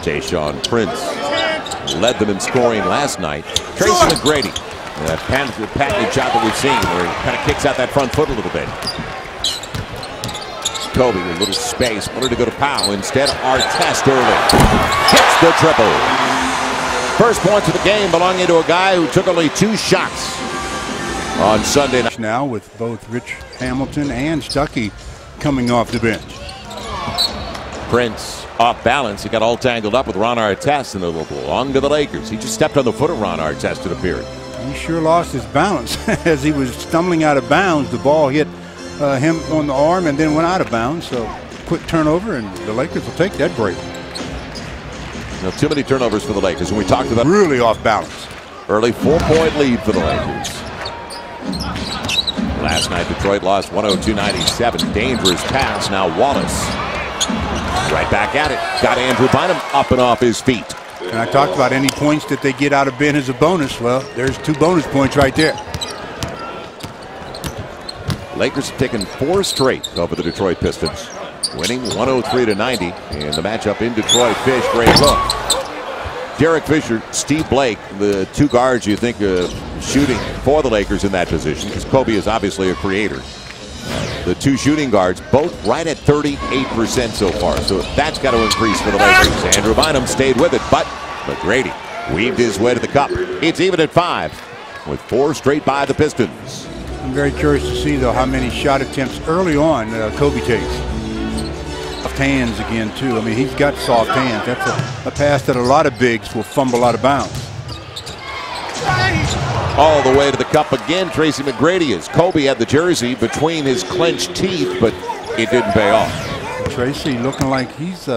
Tayshaun Prince led them in scoring last night. Tracy McGrady, that patented shot that we've seen where he kind of kicks out that front foot a little bit. Kobe with a little space, wanted to go to Powell. Instead, Artest early. Hits the triple. First points of the game belonging to a guy who took only 2 shots on Sunday night. Now with both Rich Hamilton and Stuckey coming off the bench. Prince off balance. He got all tangled up with Ron Artest and it belonged to the Lakers. He just stepped on the foot of Ron Artest, it appeared. He sure lost his balance as he was stumbling out of bounds. The ball hit him on the arm and then went out of bounds. So quick turnover, and the Lakers will take that break. Now, too many turnovers for the Lakers, and we talked about really off balance. Early 4-point lead for the Lakers. Last night, Detroit lost 102-97. Dangerous pass. Now Wallace right back at it. Got Andrew Bynum up and off his feet. And I talked about any points that they get out of Ben as a bonus. Well, there's 2 bonus points right there. Lakers have taken 4 straight over the Detroit Pistons, winning 103-90 in the matchup in Detroit. Fish, great look. Derek Fisher, Steve Blake, the 2 guards you think of shooting for the Lakers in that position, because Kobe is obviously a creator. The 2 shooting guards, both right at 38% so far, so that's got to increase for the Lakers. Andrew Bynum stayed with it, but McGrady weaved his way to the cup. It's even at 5, with 4 straight by the Pistons. I'm very curious to see, though, how many shot attempts early on Kobe takes. Soft hands again, too. I mean, he's got soft hands. That's a pass that a lot of bigs will fumble out of bounds. All the way to the cup again, Tracy McGrady is. Kobe had the jersey between his clenched teeth, but it didn't pay off. Tracy looking like he's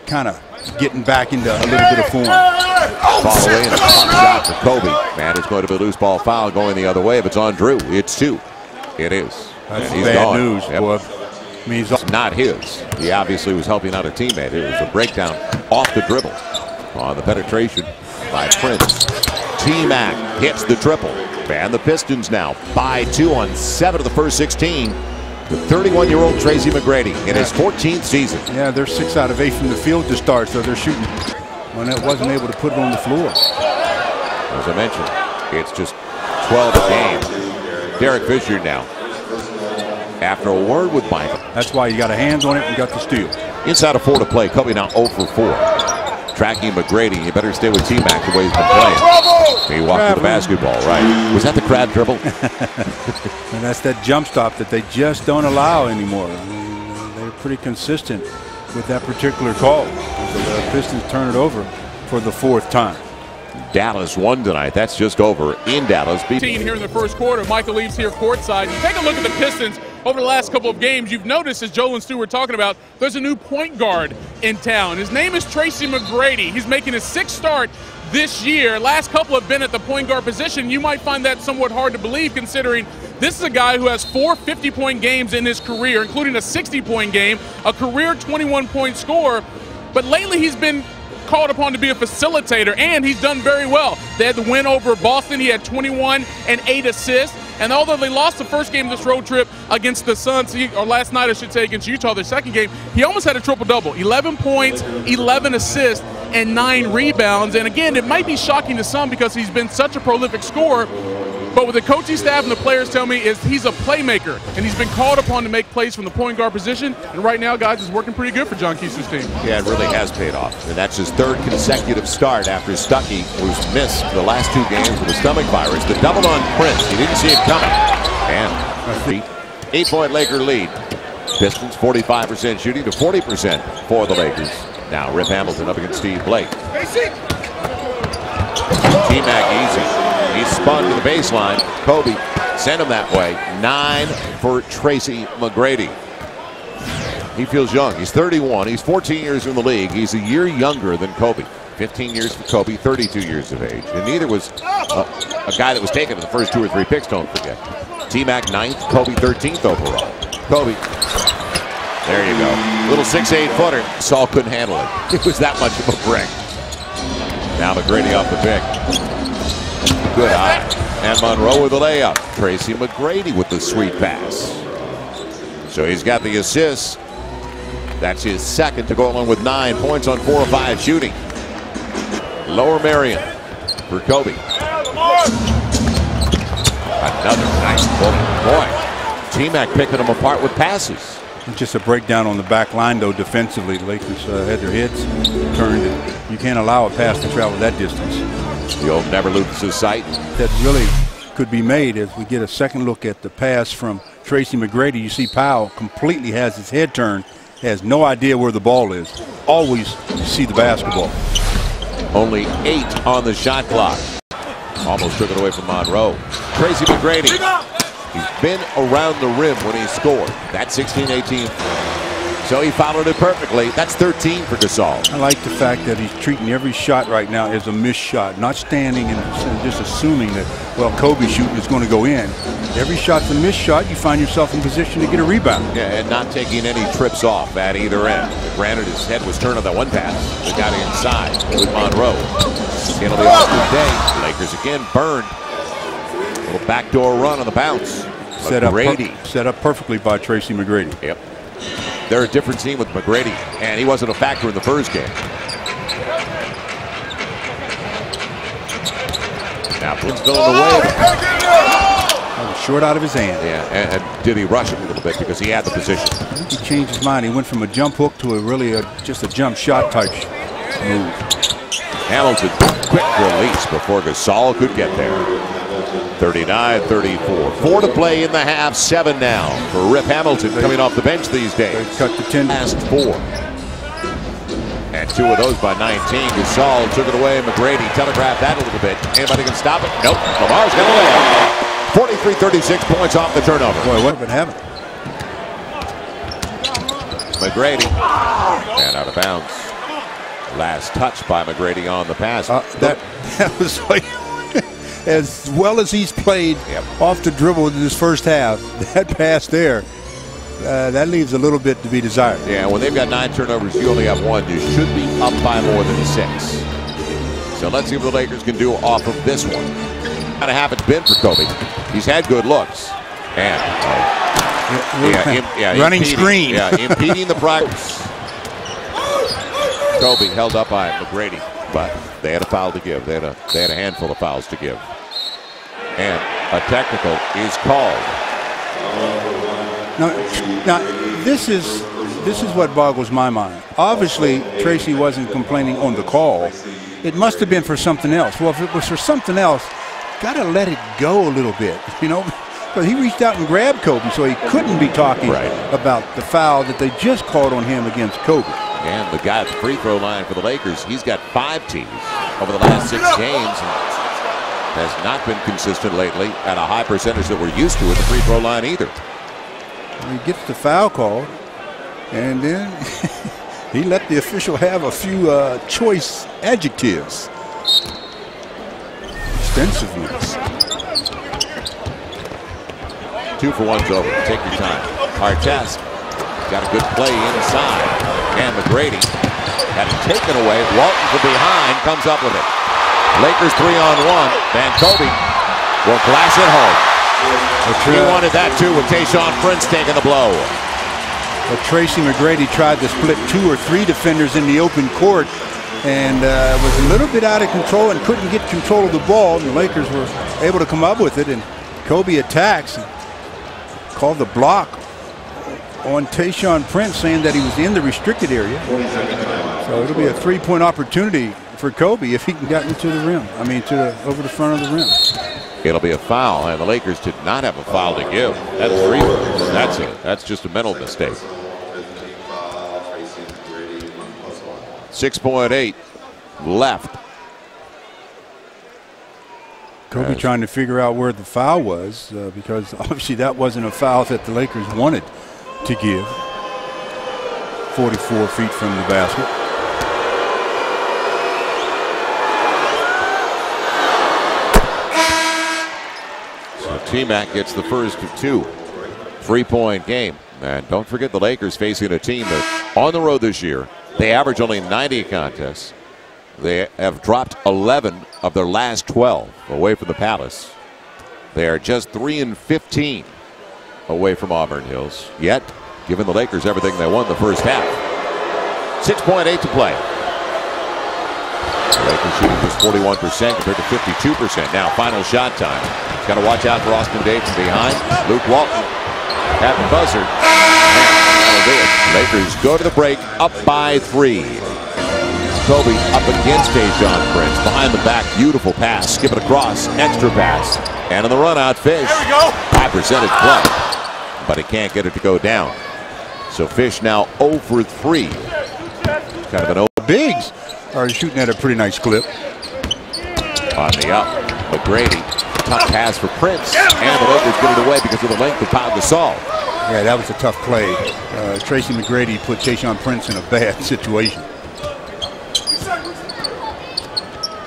kind of getting back into a little bit of form. Fall away and a shot for Kobe. Man, it's going to be a loose ball foul going the other way. If it's on Drew, it's 2. It is. That's he's bad gone. news, boy. I mean, it's not his. He obviously was helping out a teammate. It was a breakdown off the dribble on the penetration by Prince. T-Mac hits the triple. And the Pistons now by 2 on 7 of the first 16. The 31-year-old Tracy McGrady in his 14th season. Yeah, they're 6 out of 8 from the field to start, so they're shooting. When it wasn't able to put it on the floor. As I mentioned, it's just 12 a game. Derek Fisher now. After a word with Michael. That's why you got a hand on it and got the steal. Inside of 4 to play. Kobe now 0 for 4. Tracking McGrady. You better stay with T-Mac the way he's been playing. He walked to the basketball, right? Was that the crab dribble? And that's that jump stop that they just don't allow anymore. I mean, they're pretty consistent with that particular call. The Pistons turn it over for the 4th time. Dallas won tonight. That's just over in Dallas. Here in the first quarter, Michael leaves here courtside. You take a look at the Pistons over the last couple of games. You've noticed, as Joel and Stu were talking about, there's a new point guard in town. His name is Tracy McGrady. He's making his 6th start this year. Last couple have been at the point guard position. You might find that somewhat hard to believe, considering this is a guy who has 4 50-point games in his career, including a 60-point game, a career 21-point scorer. But lately he's been called upon to be a facilitator, and he's done very well. They had the win over Boston. He had 21 and 8 assists. And although they lost the first game of this road trip against the Suns, or last night I should say against Utah, their second game, he almost had a triple-double. 11 points, 11 assists, and 9 rebounds. And again, it might be shocking to some because he's been such a prolific scorer. But what the coaching staff and the players tell me is he's a playmaker, and he's been called upon to make plays from the point guard position. And right now, guys, it's working pretty good for John Keese's team. Yeah, it really has paid off. And that's his 3rd consecutive start after Stuckey was missed the last 2 games with a stomach virus. The double on Prince. He didn't see it coming. And 8-point Laker lead. Pistons 45% shooting to 40% for the Lakers. Now Rip Hamilton up against Steve Blake. T-Mac easy. He spun to the baseline. Kobe sent him that way. 9 for Tracy McGrady. He feels young. He's 31. He's 14 years in the league. He's a year younger than Kobe. 15 years for Kobe, 32 years of age. And neither was a guy that was taken in the first 2 or 3 picks, don't forget. T-Mac 9th, Kobe 13th overall. Kobe. There you go. Little 6'8" footer. Saul couldn't handle it. It was that much of a brick. Now McGrady off the pick. Good eye. And Monroe with a layup. Tracy McGrady with the sweet pass. So he's got the assist. That's his second to go along with 9 points on 4 of 5 shooting. Lower Marion for Kobe. Another nice bullet. Boy, T-Mac picking them apart with passes. Just a breakdown on the back line, though, defensively. The Lakers had their heads turned. You can't allow a pass to travel that distance. The old never loses his sight. That really could be made as we get a second look at the pass from Tracy McGrady. You see Powell completely has his head turned, has no idea where the ball is. Always see the basketball. Only 8 on the shot clock. Almost took it away from Monroe. Tracy McGrady. He's been around the rim when he scored. That's 16-18. So he followed it perfectly. That's 13 for Gasol. I like the fact that he's treating every shot right now as a missed shot, not standing and just assuming that, well, Kobe's shooting is going to go in. Every shot's a missed shot. You find yourself in position to get a rebound. Yeah, and not taking any trips off at either end. Granted, his head was turned on that one pass. They got it inside with Monroe. It'll be Austin Daye. Lakers again burned. Little backdoor run on the bounce. Set up perfectly by Tracy McGrady. Yep. They're a different team with McGrady, and he wasn't a factor in the first game. Now puts Villanueva. Short out of his hand. Yeah, and did he rush him a little bit because he had the position? I think he changed his mind. He went from a jump hook to just a jump shot type move. Hamilton, quick release before Gasol could get there. 39-34. 4 to play in the half, 7 now for Rip Hamilton coming off the bench these days. They cut the 10. Last 4. And 2 of those by 19. Gasol took it away. McGrady telegraphed that a little bit. Anybody can stop it? Nope. Lamar's got a layup. 43-36 points off the turnover. Boy, what would happen? McGrady. And out of bounds. Last touch by McGrady on the pass. That was like, as well as he's played off the dribble in this first half, that pass there, that leaves a little bit to be desired. Yeah, when they've got 9 turnovers, you only have 1. You should be up by more than 6. So let's see what the Lakers can do off of this one. Kind of haven't been for Kobe. He's had good looks. And running screen. Yeah, impeding the progress. Kobe held up by McGrady, but they had a foul to give. They had a handful of fouls to give. And a technical is called. Now this is what boggles my mind. Obviously, Tracy wasn't complaining on the call. It must have been for something else. Well, if it was for something else, got to let it go a little bit, you know. But he reached out and grabbed Kobe, so he couldn't be talking about the foul that they just called on him against Kobe. And the guy at the free throw line for the Lakers, he's got 5 tees over the last 6 games. And has not been consistent lately at a high percentage that we're used to at the free throw line either. He gets the foul call, and then he let the official have a few choice adjectives. Extensiveness. 2 for 1's over. Take your time. Artest got a good play inside. And McGrady had it taken away. Walton from behind comes up with it. Lakers 3-on-1. And Kobe will glass it home. He wanted that too with Tayshaun Prince taking the blow. But Tracy McGrady tried to split 2 or 3 defenders in the open court and was a little bit out of control and couldn't get control of the ball. And the Lakers were able to come up with it. And Kobe attacks and called the block on Tayshaun Prince, saying that he was in the restricted area. So it'll be a 3-point opportunity for Kobe if he can get into the rim. I mean, over the front of the rim. It'll be a foul, and the Lakers did not have a foul to give. That's 3. That's just a mental mistake. 6.8 left. Kobe trying to figure out where the foul was because obviously that wasn't a foul that the Lakers wanted to give. 44 feet from the basket. So T-Mac gets the first of 2. 3-point game. And don't forget the Lakers facing a team that on the road this year, they average only 90 contests. They have dropped 11 of their last 12 away from the Palace. They are just 3-15 away from Auburn Hills. Yet, giving the Lakers everything they won the first half. 6.8 to play. Lakers shooting just 41% compared to 52%. Now final shot time. Got to watch out for Austin Daye from behind. Luke Walton at the buzzer. That'll do it. Lakers go to the break up by 3. Kobe up against Tayshaun Prince. Behind the back, beautiful pass. Skip it across, extra pass. And on the run out, Fish. There we go. High percentage play. But he can't get it to go down. So Fish now 0 for 3. Kind of an 0. Bigs are shooting at a pretty nice clip. On the up, McGrady. Tough pass for Prince. And the Lakers get it away because of the length of Pau Gasol. Yeah, that was a tough play. Tracy McGrady put Tayshaun Prince in a bad situation.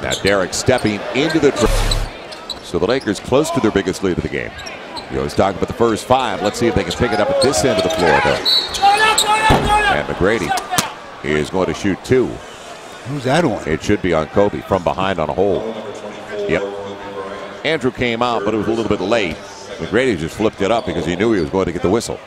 Now Derek stepping into the so the Lakers close to their biggest lead of the game. You always talk about the first 5. Let's see if they can pick it up at this end of the floor, though. And McGrady is going to shoot 2. Who's that on? It should be on Kobe from behind on a hole. Yep. Andrew came out, but it was a little bit late. McGrady just flipped it up because he knew he was going to get the whistle.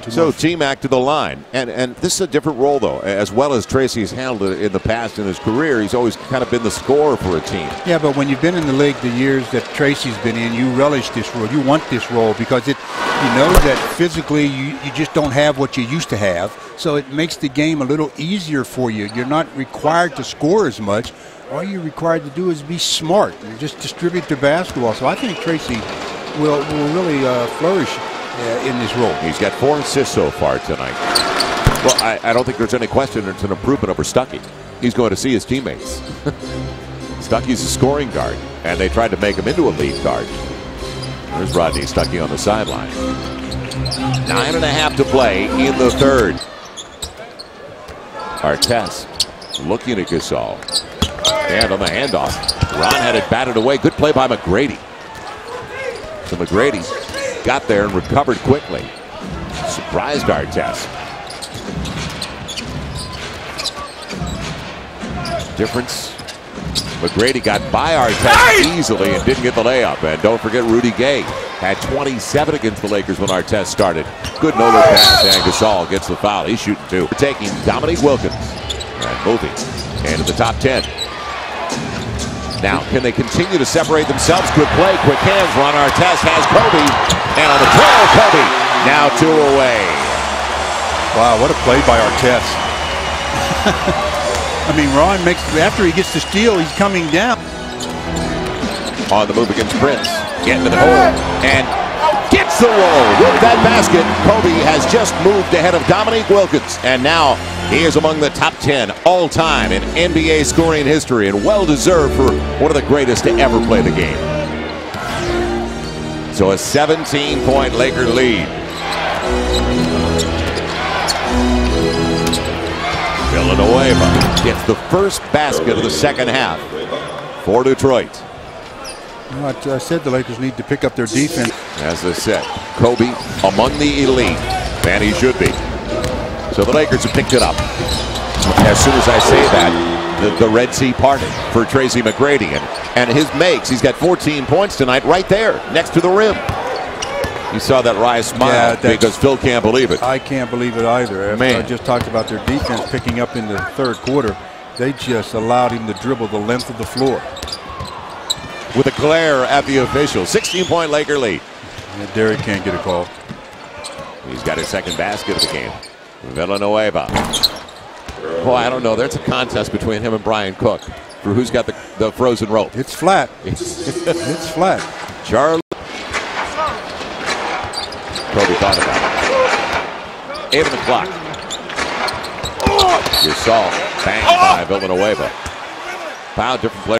So T-Mac to the line. And this is a different role, though. As well as Tracy's handled it in the past in his career, he's always kind of been the scorer for a team. Yeah, but when you've been in the league the years that Tracy's been in, you relish this role. You want this role because you know that physically you just don't have what you used to have. So it makes the game a little easier for you. You're not required to score as much. All you're required to do is be smart and just distribute the basketball. So I think Tracy will really flourish in this role. He's got 4 assists so far tonight. Well, I don't think there's any question it's an improvement over Stuckey. He's going to see his teammates. Stuckey's a scoring guard, and they tried to make him into a lead guard. There's Rodney Stuckey on the sideline. 9.5 to play in the third. Artest looking at Gasol. And on the handoff, Ron had it batted away. Good play by McGrady. So McGrady got there and recovered quickly. Surprised Artest. Difference. McGrady got by Artest easily and didn't get the layup. And don't forget Rudy Gay had 27 against the Lakers when Artest started. Good no-look pass, and Gasol gets the foul. He's shooting 2. Taking Dominique Wilkins and moving into the top 10. Now, can they continue to separate themselves? Good play, quick hands. Ron Artest has Kobe. And on the trail, Kobe. Now 2 away. Wow, what a play by Artest. I mean, Ron makes, after he gets the steal, he's coming down. On the move against Prince. Getting to the hole. And gets the roll with that basket. Kobe has just moved ahead of Dominique Wilkins. And now he is among the top 10 all-time in NBA scoring history, and well-deserved for one of the greatest to ever play the game. So a 17-point Laker lead. Villanueva gets the first basket of the second half for Detroit. I said the Lakers need to pick up their defense. As I said, Kobe among the elite, and he should be. So the Lakers have picked it up. As soon as I say that, the Red Sea parted for Tracy McGrady. And his makes, he's got 14 points tonight right there next to the rim. You saw that wry smile because Phil can't believe it. I can't believe it either. After I just talked about their defense picking up in the third quarter. They just allowed him to dribble the length of the floor. With a glare at the official. 16-point Laker lead. Yeah, Derek can't get a call. He's got his second basket of the game. Villanueva. Boy, I don't know. There's a contest between him and Brian Cook for who's got the frozen rope. It's flat. It's flat. Charlie. Kobe thought about it. 8 on the clock. Gasol banged by Villanueva. Foul, different player.